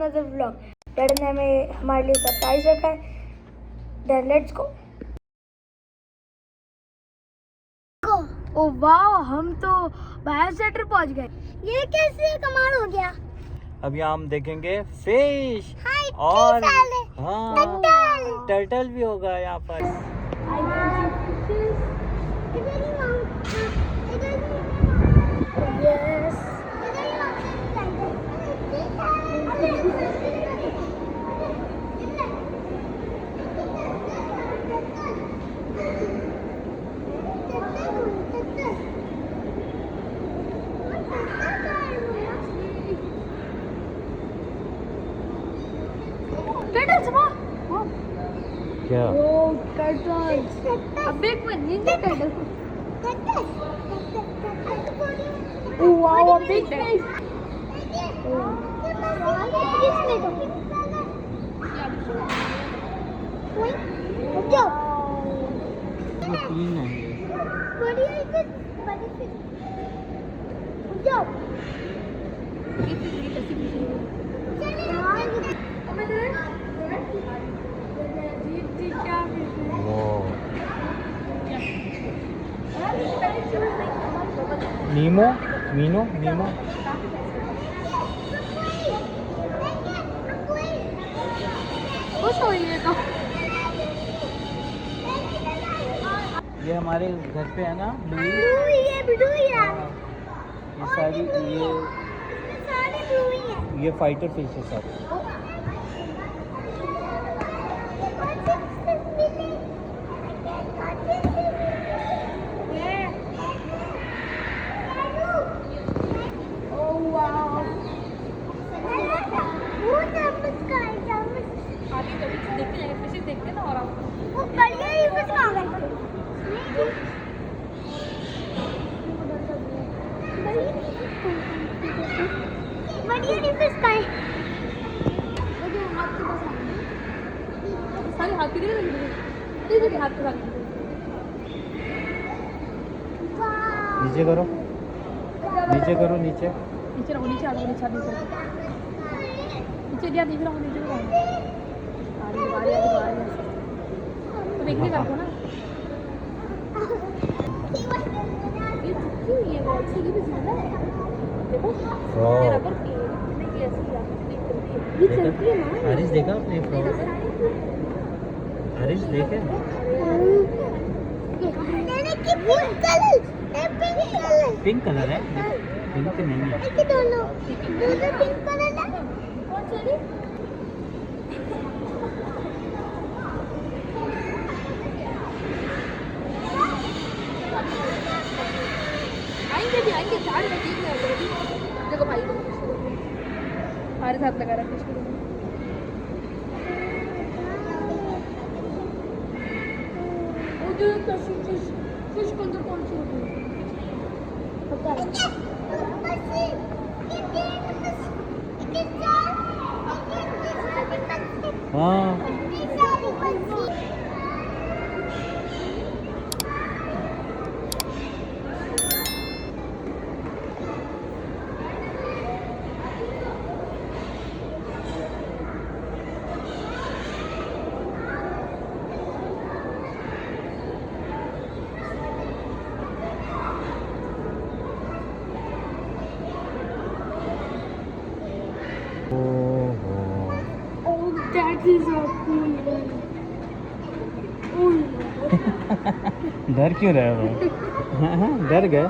Another vlog. Dad ने हमें हमारे लिए सरप्राइज रखा है। Then let's go. ओ वाह, हम तो बायो सेंटर पहुंच गए। ये कैसे कमाल हो गया। अभी हम देखेंगे फिश और हाँ टर्टल भी होगा यहाँ पर। यस क्या अब एक minute Ninja turtle. Wow big fish. Clean है ये। नीमो मीनो नीमो ये हमारे घर पे है ना ये सारी ये फाइटर फिश है सारी। देखते ना और वो बढ़िया ही कुछ कहाँ गए। बढ़िया ही कुछ कहाँ है। वो जो हाथ के पास सारे हाथ के देखिए हाथ के साथ नीचे करो नीचे करो नीचे नीचे रहो नीचे आ जाओ नीचे नीचे दिया देख रहा हूँ नीचे तो देखने का ना ये भी ज्यादा है। देखो ये रबर की ये चलती है ना। हरीश देखा आपने हरीश देखे पिंक कलर है पिंक नहीं है दोनों पिंक कलर है। कौन सी आएंगे चार देखो भाई हमारे साथ लगा रहा फिश फिश कौन सी हाँ that is a cool one. डर क्यों रहे हो डर गए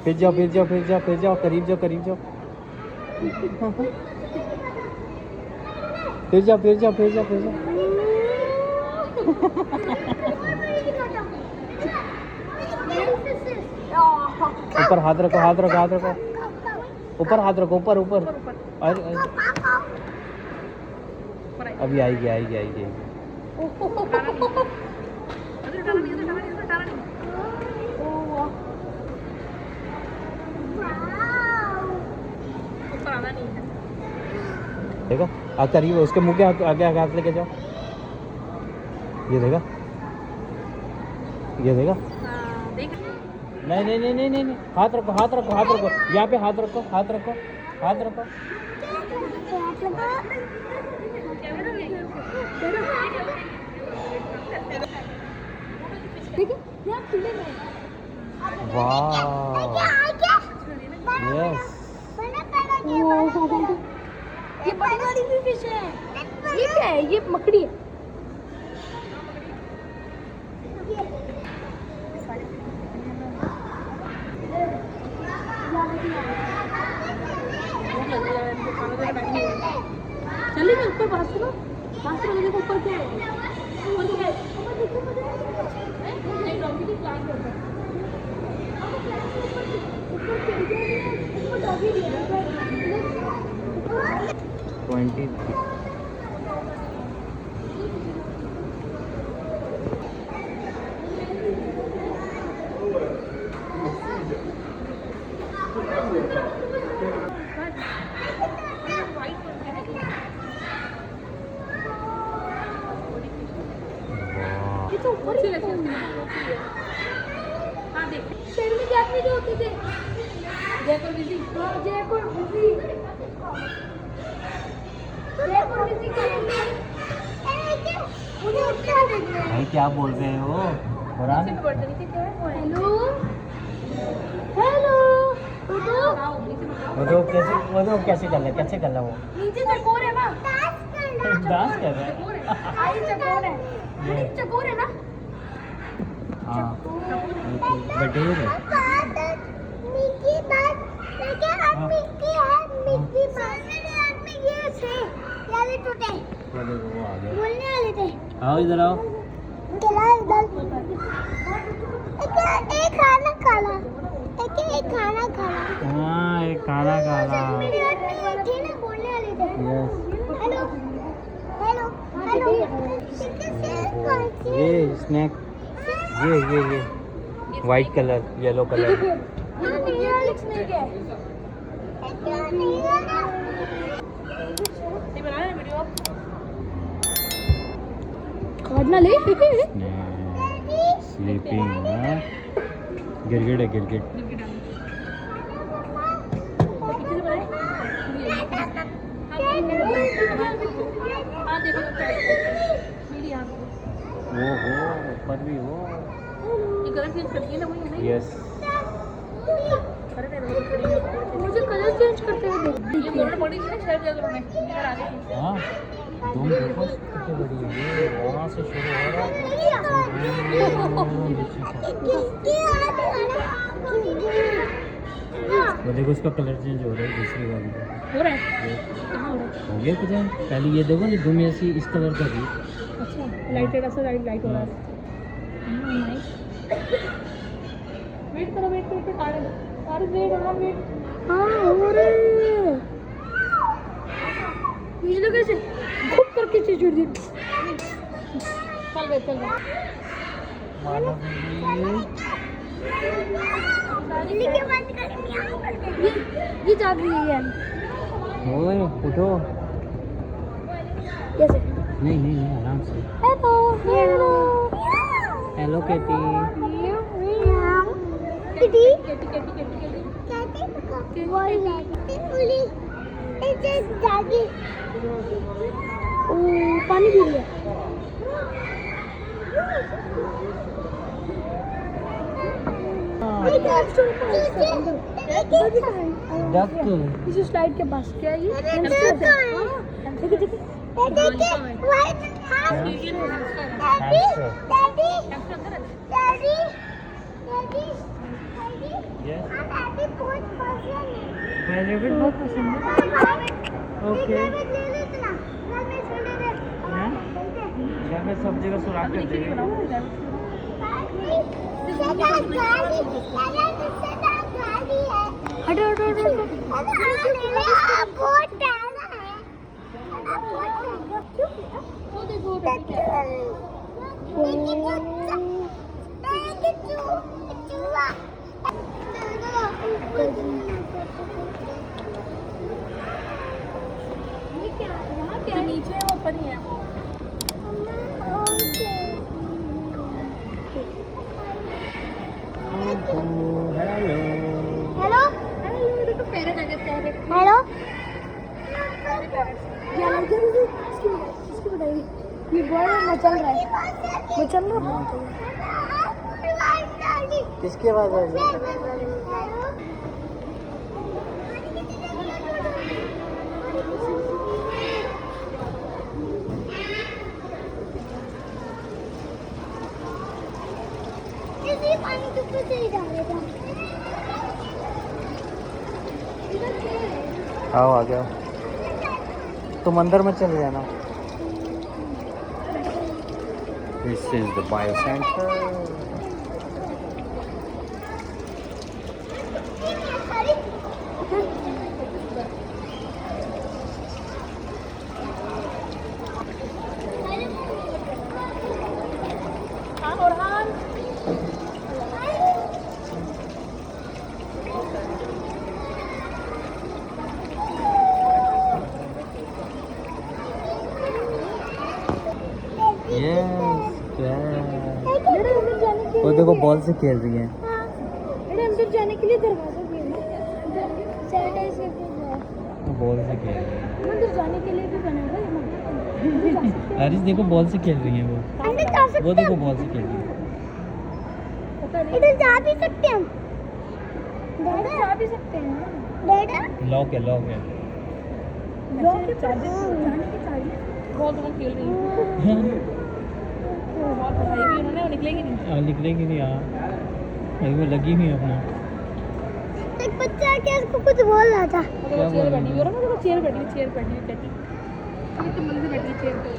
फिर जाओ करीब जाओ फिर जाओ ऊपर हाथ रखो ऊपर हाथ रखो ऊपर अभी आएगी देखो करीब उसके मुंह के आगे हाथ लेके जाओ। ये देखा नहीं हाथ रखो यहाँ पे हाथ रखो वाह यस ये बड़ी वाली भी फिश है। ये क्या है? ये मकड़ी है। चलिए ऊपर बात करो मुझे ऊपर क्या है? ऊपर क्या है? ट्वेंटी ये तो ऊपर ही लगा है। हाँ देख शहर में क्या जो होते थे जयपुर बिजी। हाँ जयपुर बिजी भाई क्या बोल रहे हो कुरान? हेलो हेलो वो कैसे कर रहा है वो नीचे चकोर है ना। डांस कर रहा है आई चकोर है। ये चकोर है ना। हाँ बटेर है मिकी बात लेकिन हाँ। मिकी है मिकी बात मेरे हाथ में ये थे यार टूटे वो देखो वो आ गया। बोलने वाले थे। आओ इधर आओ। खिला इधर एक खाना खाना एक खाना खाना। हाँ एक खाना खाना। मेरे हाथ में ये थे ना बोलने वाले थे। यस हेलो हेलो हेलो ये स्नैक ये वाइट कलर येलो कलर। खाना ले स्लीपिंग गिरगिट है गिरगिट। वो हो ऊपर भी हो। यस मुझे कलर चेंज करते हुए हाँ तुम देखो कितनी बड़ी है ये वहाँ से शुरू हो रहा है। वो देखो उसका कलर चेंज हो रहा है दूसरी वाली का। हो रहा है। कहाँ हो रहा है? हो गया कुछ है? पहले ये देखो ना दुम ऐसी इस कलर का थी। अच्छा लाइटेड ऐसा लाइट हो रहा है। वेट करो वेट वेट हाँ हो रहा है। बिजली कैसे खूब करके चीज जुड़ दी। चल ये जाग रही है। ओए उठो। कैसे? नहीं आराम से। हेलो हेलो केटी। पानी पी लिया। डक इस स्लाइड के पास क्या है ये? वेजिटेबल बहुत पसंद है। ओके घर में सब जगह सुराख कर देंगे। नीचे है ऊपर ही है। हेलो हेलो हेलो ये बॉल मचल रहा है, मचल रहा है। किसकी आवाज़ आ रही है? ये पानी के ऊपर से ही डालेगा। आओ आ गया, तुम अंदर में चले जाना। This is the bio center. वो देखो बॉल से खेल रही है। अंदर जाने के लिए दरवाजा भी है, सैनिटाइज करके बॉल से खेल रही है। अंदर जाने के लिए भी बना हुआ है। हारिस देखो बॉल से खेल रही है वो। अंदर जा सकते हैं। वो देखो बॉल से खेल रही है। इधर जा भी सकते हैं हम। डैडा जा भी सकते हैं। डैडा लॉक है, लॉक है। लॉक के चाबी जाने की चाबी बहुत लोग खेल रही हैं। बहुत पढ़ाई भी उन्होंने, वो निकलेंगे नहीं। निकलेंगी नहीं यार, अभी वो लगी हुई है अपना। एक बच्चा क्या उसको कुछ बोल रहा था। क्या बोल रही है? देखो चेयर बैठी ये तो मंदिर बैठी चेयर पे।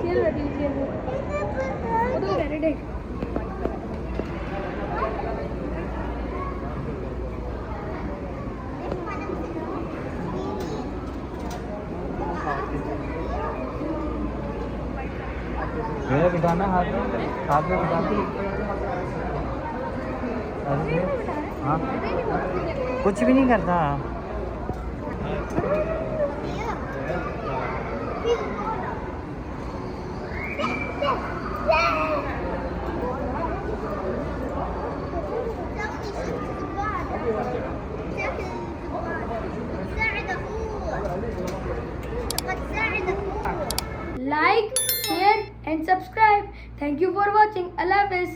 चेयर बैठी चेयर पे। वो तो रेडी है। मेरा बिठाना हाथ में बिठाती। हाँ कुछ भी नहीं करता। Like, share and subscribe. Thank you for watching. Allah Hafiz.